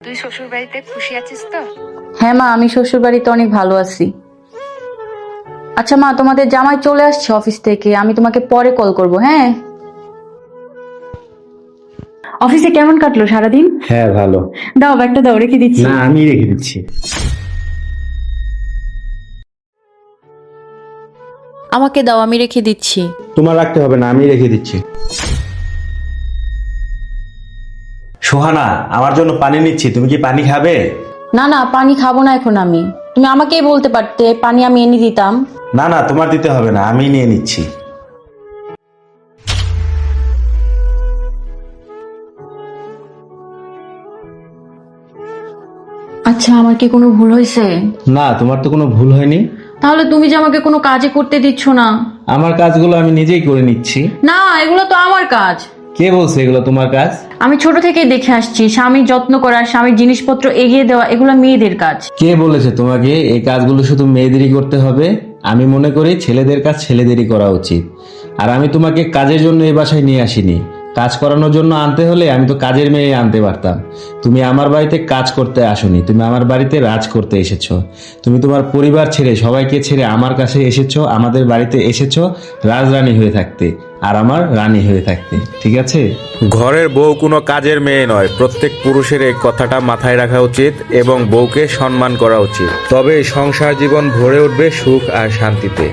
তুই শ্বশুর বাড়িতে খুশি আছিস তো? হ্যাঁ মা, আমি শ্বশুর বাড়িতে অনেক ভালো আছি। আচ্ছা মা, তোমাদের জামাই চলে আসছে অফিস থেকে, আমি তোমাকে পরে কল করব। হ্যাঁ, অফিসে কেমন কাটলো সারাদিন? হ্যাঁ ভালো। দাও, ব্যাগটা দাও, রেখে দিচ্ছি। না, আমি রেখে দিচ্ছি। আমাকে দাও, আমি রেখে দিচ্ছি। তোমার রাখতে হবে না, আমি রেখে দিচ্ছি। সোহানা, আমার জন্য পানি নিচ্ছি, তুমি কি পানি খাবে? না না, পানি খাবো না এখন আমি। তুমি আমাকেই বলতে পারতে, পানি আমি এনে দিতাম। না না, তোমার দিতে হবে না, আমি নিয়ে নিচ্ছি। আচ্ছা, আমার কি কোনো ভুল হয়েছে? না, তোমার তো কোনো ভুল হয়নি। তাহলে তুমি যে আমাকে কোনো কাজে করতে দিচ্ছ না? আমার কাজগুলো আমি নিজেই করে নিচ্ছি। না, এগুলো তো আমার কাজ। কে বলছে এগুলো তোমার কাজ? আমি ছোট থেকেই দেখে আসছি, স্বামীর যত্ন করা, স্বামীর জিনিসপত্র এগিয়ে দেওয়া, এগুলো মেয়েদের কাজ। কে বলেছে তোমাকে এই কাজগুলো শুধু মেয়েদেরই করতে হবে? আমি মনে করি ছেলেদের কাজ ছেলেদেরই করা উচিত। আর আমি তোমাকে কাজের জন্য এই বাসায় নিয়ে আসিনি। কাজ করানোর জন্য আনতে হলে আমি তো কাজের মেয়ে আনতে পারতাম। তুমি আমার বাড়িতে কাজ করতে আসোনি, তুমি আমার বাড়িতে রাজ করতে এসেছো। তুমি তোমার পরিবার ছেড়ে, সবাইকে ছেড়ে আমার কাছে এসেছো, আমাদের বাড়িতে এসেছো রাজরানী হয়ে থাকতে, আর আমার রানী হয়ে থাকতে। ঠিক আছে? ঘরের বউ কোনো কাজের মেয়ে নয়। প্রত্যেক পুরুষের এই কথাটা মাথায় রাখা উচিত এবং বউকে সম্মান করা উচিত। তবে সংসার জীবন ভরে উঠবে সুখ আর শান্তিতে।